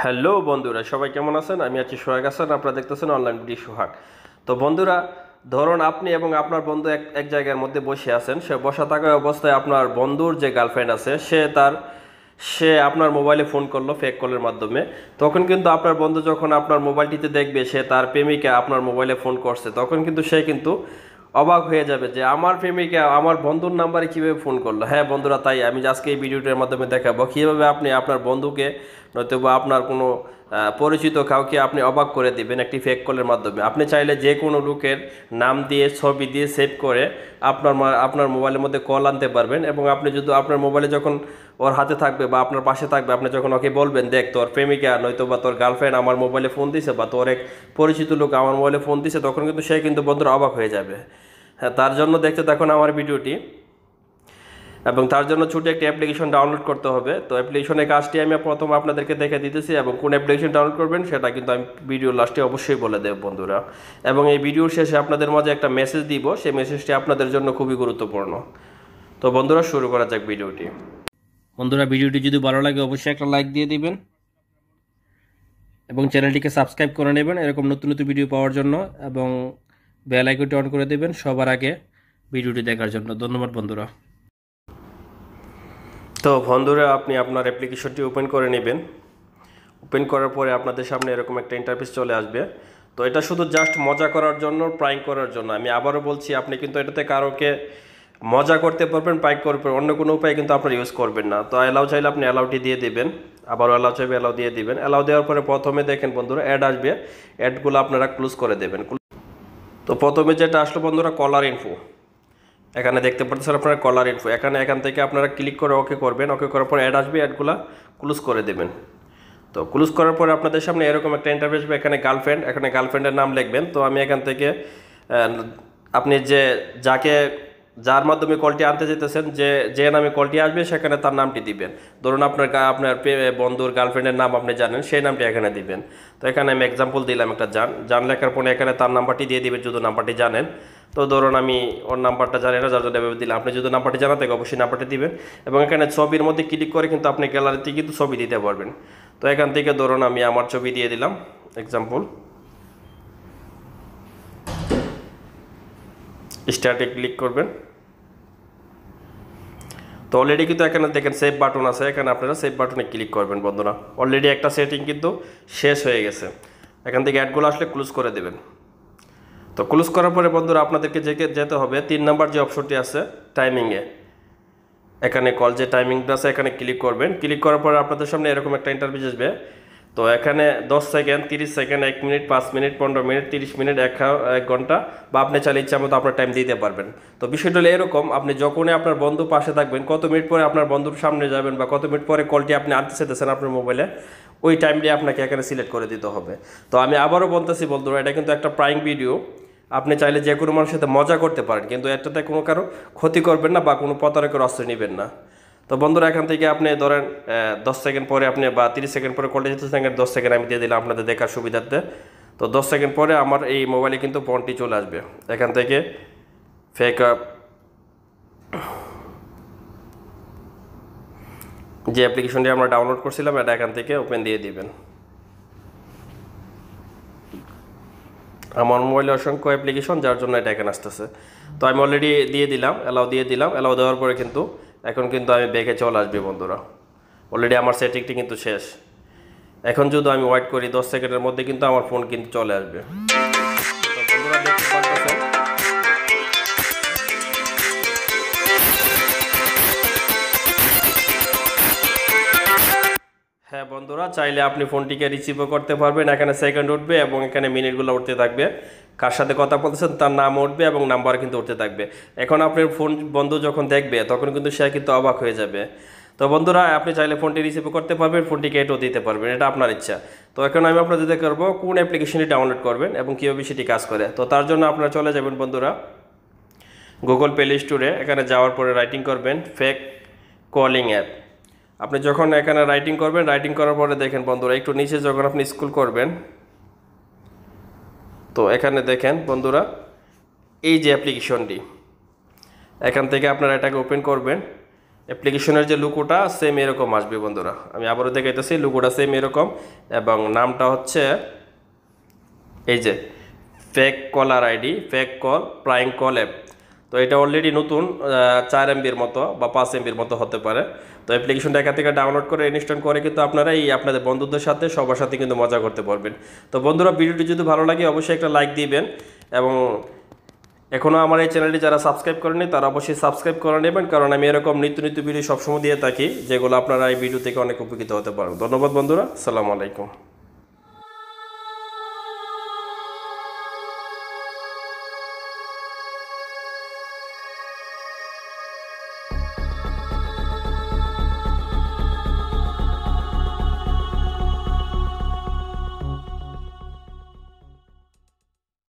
Hello বন্ধুরা, সবাই কেমন আছেন? আমি আছি সোহাগ হাসান, আপনারা দেখতেছেন অনলাইন বিডি সোহাগ। তো বন্ধুরা, ধরুন আপনি এবং আপনার বন্ধু এক এক জায়গার মধ্যে বসে আছেন। সে বসা থাকা অবস্থায় আপনার বন্ধুর যে গার্লফ্রেন্ড আছে সে আপনার মোবাইলে ফোন করলো ফেক কলের মাধ্যমে। তখন কিন্তু আপনার বন্ধু যখন আপনার মোবাইলটিতে দেখবে সে তার প্রেমিকা আপনার মোবাইলে ফোন করছে, তখন কিন্তু সে কিন্তু অবাক হয়ে যাবে যে আমার প্রেমিকা আমার বন্ধুর নাম্বারে কীভাবে ফোন করলো। হ্যাঁ বন্ধুরা, তাই আমি আজকে এই ভিডিওটার মাধ্যমে দেখাবো কীভাবে আপনি আপনার বন্ধুকে নয়তো বা আপনার কোনো পরিচিত কাউকে আপনি অবাক করে দিবেন একটি ফেক কলের মাধ্যমে। আপনি চাইলে যে কোনো লোকের নাম দিয়ে ছবি দিয়ে সেভ করে আপনার মোবাইলের মধ্যে কল আনতে পারবেন। এবং আপনি যদি আপনার মোবাইলে যখন ওর হাতে থাকবে বা আপনার পাশে থাকবে, আপনি যখন ওকে বলবেন, দেখ তোর প্রেমিকা নয়তো বা তোর গার্লফ্রেন্ড আমার মোবাইলে ফোন দিছে বা তোর এক পরিচিত লোক আমার মোবাইলে ফোন দিছে, তখন কিন্তু সে কিন্তু বন্ধুরা অবাক হয়ে যাবে। হ্যাঁ, তার জন্য দেখতে থাকুন আমার ভিডিওটি। এবং তার জন্য ছোটো একটি অ্যাপ্লিকেশন ডাউনলোড করতে হবে। তো অ্যাপ্লিকেশনের কাজটি আমি প্রথম আপনাদেরকে দেখে দিতেছি, এবং কোন অ্যাপ্লিকেশন ডাউনলোড করবেন সেটা কিন্তু আমি ভিডিও লাস্টে অবশ্যই বলে দেব বন্ধুরা। এবং এই ভিডিওর শেষে আপনাদের মাঝে একটা মেসেজ দিব, সেই মেসেজটি আপনাদের জন্য খুবই গুরুত্বপূর্ণ। তো বন্ধুরা, শুরু করা যাক ভিডিওটি। বন্ধুরা, ভিডিওটি যদি ভালো লাগে অবশ্যই একটা লাইক দিয়ে দিবেন এবং চ্যানেলটিকে সাবস্ক্রাইব করে নেবেন এরকম নতুন নতুন ভিডিও পাওয়ার জন্য, এবং বেল আইকনটি অন করে দেবেন সবার আগে ভিডিওটি দেখার জন্য। ধন্যবাদ বন্ধুরা। তো বন্ধুরা, আপনি আপনার অ্যাপ্লিকেশনটি ওপেন করে নেবেন। ওপেন করার পরে আপনাদের সামনে এরকম একটা ইন্টারফেস চলে আসবে। তো এটা শুধু জাস্ট মজা করার জন্য, প্র্যাঙ্ক করার জন্য। আমি আবারও বলছি, আপনি কিন্তু এটাতে কারোকে মজা করতে পারবেন, প্র্যাঙ্ক করতে পারবেন, অন্য কোনো উপায় কিন্তু আপনার ইউজ করবেন না। তো অ্যালাউ চাইলে আপনি অ্যালাউটি দিয়ে দেবেন, আবারও অ্যালাউ চাইবে অ্যালাউ দিয়ে দিবেন। অ্যালাউ দেওয়ার পরে প্রথমে দেখেন বন্ধুরা অ্যাড আসবে, অ্যাডগুলো আপনারা ক্লোজ করে দেবেন। তো প্রথমে যেটা আসলো বন্ধুরা, কলার ইনফো। এখানে দেখতে পাচ্ছেন আপনারা কলার ইনফো। এখান থেকে আপনারা ক্লিক করে ওকে করবেন। ওকে করার পর অ্যাড আসবে, অ্যাডগুলো ক্লোজ করে দেবেন। তো ক্লোজ করার পরে আপনাদের সামনে এরকম একটা ইন্টারফেস আসবে। এখানে গার্লফ্রেন্ডের নাম লিখবেন। তো আমি এখান থেকে আপনি যার মাধ্যমে কলটি আনতে যেতেছেন, যে নামে কলটি আসবে সেখানে তার নামটি দিবেন। ধরুন আপনার বন্ধুর গার্লফ্রেন্ডের নাম আপনি জানেন, সেই নামটি এখানে দিবেন। তো এখানে আমি এক্সাম্পল দিলাম একটা জান লেখার পরে এখানে তার নাম্বারটি দিয়ে দিবেন যদি নাম্বারটি জানেন। তো ধরুন আমি ওর নাম্বারটা জানি না, যার জন্য এভাবে দিলাম। আপনি যদি নাম্বারটি জানা থাকে অবশ্যই নাম্বারটি দিবেন। এবং এখানে ছবির মধ্যে ক্লিক করে কিন্তু আপনি গ্যালারিতে কিন্তু ছবি দিতে পারবেন। তো এখান থেকে ধরুন আমি আমার ছবি দিয়ে দিলাম এক্সাম্পল। স্টার্টে ক্লিক করবেন। তো অলরেডি কিন্তু এখানে দেখেন সেভ বাটন আছে, এখানে আপনারা সেভ বাটনে ক্লিক করবেন বন্ধুরা। অলরেডি একটা সেটিং কিন্তু শেষ হয়ে গেছে। এখান থেকে অ্যাডগুলো আসলে ক্লোজ করে দেবেন। তো ক্লোজ করার পরে বন্ধুরা আপনাদেরকে যেতে হবে 3 নাম্বার যে অপশনটি আছে টাইমিংয়ে। এখানে কল যে টাইমিংটা আছে এখানে ক্লিক করবেন। ক্লিক করার পরে আপনাদের সামনে এরকম একটা ইন্টারফেস আসবে। তো এখানে 10 second, 30 second, 1 minute, 5 minute, 15 minute, 30 minute, 1 ঘন্টা, বা আপনি চাইলে ইচ্ছা মতো আপনার টাইম দিতে পারবেন। তো বিষয়টা হলো এরকম, আপনি যখনই আপনার বন্ধু পাশে থাকবেন, কত মিনিট পরে আপনার বন্ধুর সামনে যাবেন বা কত মিনিট পরে কলটি আপনি আনতে চাইতেছেন আপনার মোবাইলে, ওই টাইমটি আপনাকে এখানে সিলেক্ট করে দিতে হবে। তো আমি আবারও বলতেছি বন্ধুরা, এটা কিন্তু একটা প্র্যাঙ্ক ভিডিও। আপনি চাইলে যে কোনো মানুষের সাথে মজা করতে পারেন, কিন্তু এটাতে কোনো কারো ক্ষতি করবেন না বা কোনো প্রতারকের আশ্রয় নেবেন না। তো বন্ধুরা, এখান থেকে আপনি ধরেন 10 সেকেন্ড পরে আপনি বা 30 সেকেন্ড পরে কলটা যেতে থাকেন, 10 সেকেন্ড আমি দিয়ে দিলাম আপনাদের দেখার সুবিধার্থে। তো 10 সেকেন্ড পরে আমার এই মোবাইলে কিন্তু ফোনটি চলে আসবে। এখান থেকে ফেক যে অ্যাপ্লিকেশনটি আমরা ডাউনলোড করছিলাম এটা এখান থেকে ওপেন দিয়ে দিবেন। আমার মোবাইলে অসংখ্য অ্যাপ্লিকেশন, যার জন্য এটা এখানে আসতেছে। তো আমি অলরেডি দিয়ে দিলাম, অ্যালাউ দিয়ে দিলাম। অ্যালাউ দেওয়ার পরে কিন্তু এখন কিন্তু আমি ব্যাকে চলে আসবে বন্ধুরা। অলরেডি আমার সেটিংটি কিন্তু শেষ। এখন যদি আমি ওয়েট করি 10 সেকেন্ডের মধ্যে কিন্তু আমার ফোন কিন্তু চলে আসবে। তো বন্ধুরা দেখতে পাচ্ছেন, হ্যাঁ বন্ধুরা, চাইলে আপনি ফোনটিকে রিসিভও করতে পারবেন। এখানে সেকেন্ড উঠবে এবং এখানে মিনিটগুলো উঠতে থাকবে। কার সাথে কথা বলতেছেন তার নাম উঠবে এবং নাম্বার কিন্তু উঠতে থাকবে। এখন আপনার ফোন বন্ধু যখন দেখবে তখন কিন্তু সে কিন্তু অবাক হয়ে যাবে। তো বন্ধুরা, আপনি চাইলে ফোনটি রিসিভ করতে পারবেন, ফোনটি কেটেও দিতে পারবেন, এটা আপনার ইচ্ছা। তো এখন আমি আপনাদের করবো কোন অ্যাপ্লিকেশনটি ডাউনলোড করবেন এবং কীভাবে সেটি কাজ করে। তো তার জন্য আপনারা চলে যাবেন বন্ধুরা গুগল প্লে স্টোরে। এখানে যাওয়ার পরে রাইটিং করবেন ফেক কলিং অ্যাপ। আপনি যখন এখানে রাইটিং করবেন, রাইটিং করার পরে দেখেন বন্ধুরা একটু নিচে যখন আপনি স্ক্রল করবেন, তো এখানে দেখেন বন্ধুরা এই যে অ্যাপ্লিকেশনটি, এখান থেকে আপনারা এটাকে ওপেন করবেন অ্যাপ্লিকেশনের যে লুকোটা সেম এরকম আসবে বন্ধুরা। আমি আবারও দেখাইতেছি, লুকোটা সেম এরকম এবং নামটা হচ্ছে এই যে fake caller ID, fake call prime call app. তো এটা অলরেডি নতুন 4 এমবির মতো বা 5 এমবির মতো হতে পারে। তো অ্যাপ্লিকেশনটা এখান থেকে ডাউনলোড করে ইনস্টল করে কিন্তু আপনারা এই আপনাদের বন্ধুদের সাথে সবার সাথে কিন্তু মজা করতে পারবেন। তো বন্ধুরা, ভিডিওটি যদি ভালো লাগে অবশ্যই একটা লাইক দিবেন এবং এখনও আমার এই চ্যানেলটি যারা সাবস্ক্রাইব করেনি তারা অবশ্যই সাবস্ক্রাইব করে নেবেন, কারণ আমি এরকম নিত্য নিত্য ভিডিও সবসময় দিয়ে থাকি যেগুলো আপনারা এই ভিডিও থেকে অনেক উপকৃত হতে পারেন। ধন্যবাদ বন্ধুরা, আসসালামু আলাইকুম।